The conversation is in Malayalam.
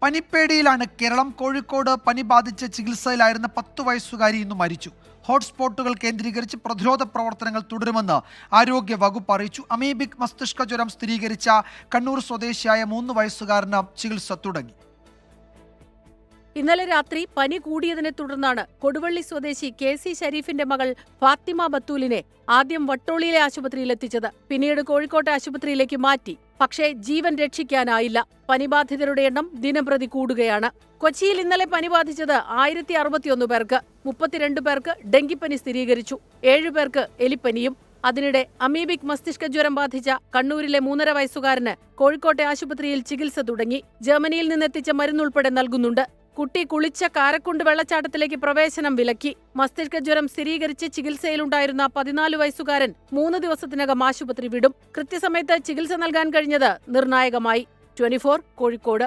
പനിപ്പേടിയിലാണ് കേരളം. കോഴിക്കോട് പനി ബാധിച്ച് ചികിത്സയിലായിരുന്ന 10 വയസ്സുകാരി ഇന്ന് മരിച്ചു. ഹോട്ട്സ്പോട്ടുകൾ കേന്ദ്രീകരിച്ച് പ്രതിരോധ പ്രവർത്തനങ്ങൾ തുടരുമെന്ന് ആരോഗ്യ വകുപ്പ് അറിയിച്ചു. അമീബിക് മസ്തിഷ്ക ജ്വരം സ്ഥിരീകരിച്ച കണ്ണൂർ സ്വദേശിയായ 3 വയസ്സുകാരന് ചികിത്സ തുടങ്ങി. ഇന്നലെ രാത്രി പനി കൂടിയതിനെ തുടർന്നാണ് കൊടുവള്ളി സ്വദേശി KC ഷരീഫിന്റെ മകൾ ഫാത്തിമ ബത്തൂലിനെ ആദ്യം വട്ടോളിയിലെ ആശുപത്രിയിൽ എത്തിച്ചത്. പിന്നീട് കോഴിക്കോട്ടെ ആശുപത്രിയിലേക്ക് മാറ്റി. പക്ഷേ ജീവൻ രക്ഷിക്കാനായില്ല. പനിബാധിതരുടെ എണ്ണം ദിനംപ്രതി കൂടുകയാണ്. കൊച്ചിയിൽ ഇന്നലെ പനി ബാധിച്ചത് 1061 പേർക്ക്. 32 പേർക്ക് ഡെങ്കിപ്പനി സ്ഥിരീകരിച്ചു. 7 പേർക്ക് എലിപ്പനിയും. അതിനിടെ അമീബിക് മസ്തിഷ്ക ജ്വരം ബാധിച്ച കണ്ണൂരിലെ 3.5 വയസ്സുകാരന് കോഴിക്കോട്ടെ ആശുപത്രിയിൽ ചികിത്സ തുടങ്ങി. ജർമ്മനിയിൽ നിന്നെത്തിച്ച മരുന്നുൾപ്പെടെ നൽകുന്നുണ്ട്. കുട്ടി കുളിച്ച കാരക്കുണ്ട് വെള്ളച്ചാട്ടത്തിലേക്ക് പ്രവേശനം വിലക്കി. മസ്തിഷ്ക ജ്വരം സ്ഥിരീകരിച്ച് ചികിത്സയിലുണ്ടായിരുന്ന 14 വയസ്സുകാരൻ 3 ദിവസത്തിനകം ആശുപത്രി വിടും. കൃത്യസമയത്ത് ചികിത്സ നൽകാൻ കഴിഞ്ഞത് നിർണായകമായി. 24 കോഴിക്കോട്.